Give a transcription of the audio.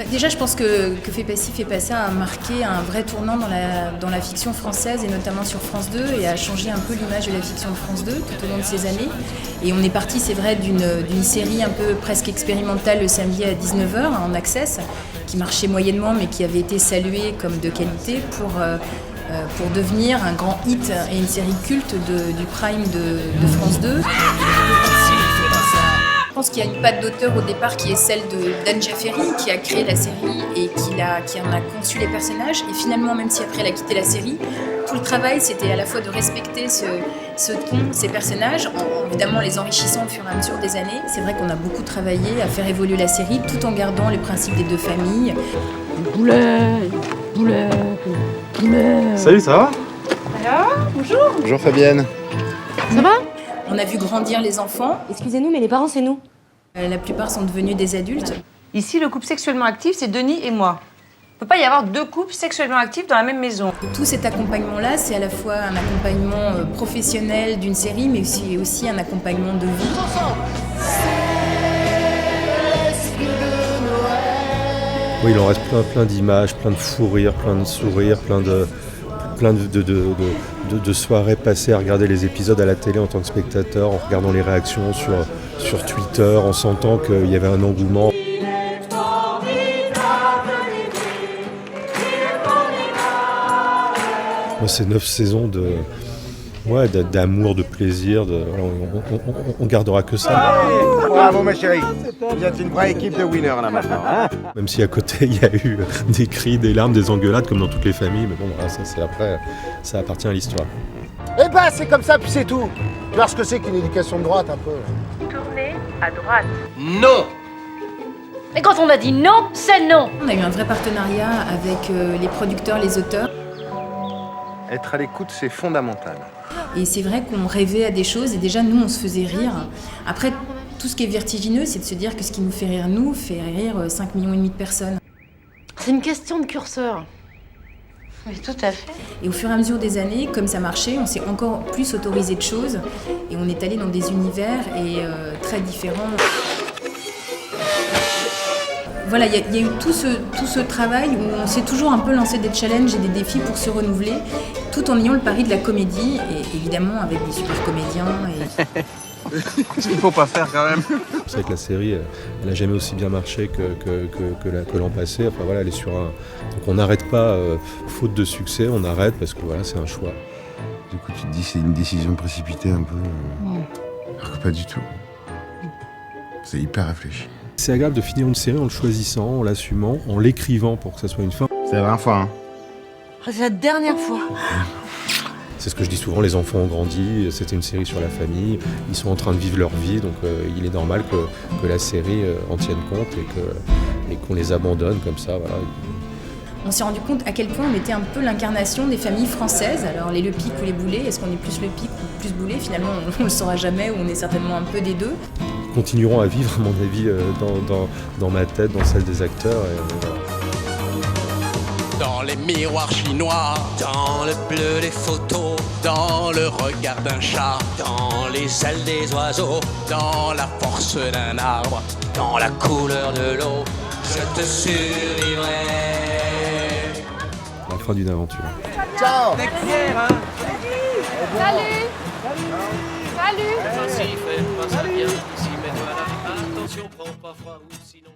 Déjà, je pense que Fais pas ci, fais pas ça a marqué un vrai tournant dans la fiction française et notamment sur France 2 et a changé un peu l'image de la fiction de France 2 tout au long de ces années. Et on est parti, c'est vrai, d'une série un peu presque expérimentale le samedi à 19h en Access, qui marchait moyennement mais qui avait été saluée comme de qualité pour devenir un grand hit et une série culte du prime de France 2. Je pense qu'il y a une patte d'auteur au départ qui est celle d'Anne Jaffery, qui a créé la série et qui en a conçu les personnages. Et finalement, même si après elle a quitté la série, tout le travail c'était à la fois de respecter ce ton, ces personnages, en évidemment les enrichissant au fur et à mesure des années. C'est vrai qu'on a beaucoup travaillé à faire évoluer la série tout en gardant les principes des deux familles. Poulet. Salut, ça va? Alors, bonjour. Bonjour Fabienne. Ça va? On a vu grandir les enfants. Excusez-nous, mais les parents, c'est nous. La plupart sont devenus des adultes. Ici, le couple sexuellement actif, c'est Denis et moi. Il ne peut pas y avoir deux couples sexuellement actifs dans la même maison. Tout cet accompagnement-là, c'est à la fois un accompagnement professionnel d'une série, mais aussi un accompagnement de vie. Oui, il en reste plein d'images, plein de fous rires, plein de sourires, plein de soirées passées à regarder les épisodes à la télé en tant que spectateur, en regardant les réactions sur Twitter, en sentant qu'il y avait un engouement. Moi, c'est 9 saisons d'amour, de plaisir. On gardera que ça. Bravo ma chérie, vous êtes une vraie équipe de winners là maintenant. Hein, Même si à côté il y a eu des cris, des larmes, des engueulades comme dans toutes les familles, mais bon, voilà, ça c'est après, ça appartient à l'histoire. eh ben c'est comme ça puis c'est tout. Tu vois ce que c'est qu'une éducation de droite un peu. Tournez à droite. Non. Et quand on a dit non, c'est non. On a eu un vrai partenariat avec les producteurs, les auteurs. Être à l'écoute c'est fondamental. Et c'est vrai qu'on rêvait à des choses et déjà nous on se faisait rire. Après, tout ce qui est vertigineux, c'est de se dire que ce qui nous fait rire nous fait rire 5,5 millions de personnes. C'est une question de curseur. Oui, tout à fait. Et au fur et à mesure des années, comme ça marchait, on s'est encore plus autorisé de choses et on est allé dans des univers très différents. Voilà, il y a eu tout ce travail où on s'est toujours un peu lancé des challenges et des défis pour se renouveler, tout en ayant le pari de la comédie, et évidemment avec des super comédiens. Ce qu'il faut pas faire quand même. C'est vrai que la série, elle n'a jamais aussi bien marché que l'an passé. Enfin voilà, elle est sur un. Donc on n'arrête pas, faute de succès, on arrête parce que voilà, c'est un choix. Du coup, tu te dis c'est une décision précipitée un peu. Alors que pas du tout. C'est hyper réfléchi. C'est agréable de finir une série en le choisissant, en l'assumant, en l'écrivant pour que ça soit une fin. C'est la dernière fois, hein. C'est la dernière fois. C'est ce que je dis souvent, les enfants ont grandi, c'était une série sur la famille, ils sont en train de vivre leur vie, donc il est normal que la série en tienne compte et qu'on les abandonne comme ça. Voilà. On s'est rendu compte à quel point on était un peu l'incarnation des familles françaises. Alors les Lepic ou les Boulet, est-ce qu'on est plus Lepic ou plus Boulet? Finalement, on ne le saura jamais, ou on est certainement un peu des deux. Ils continueront à vivre, à mon avis, dans ma tête, dans celle des acteurs. Et voilà. Dans les miroirs chinois, dans le bleu des photos, dans le regard d'un chat, dans les ailes des oiseaux, dans la force d'un arbre, dans la couleur de l'eau, je te survivrai. La fin d'une aventure. Ciao. Avec Pierre, hein. Salut. Salut. Vas-y, fais pas ça bien, si mets-toi là, attention, prends pas froid ou sinon...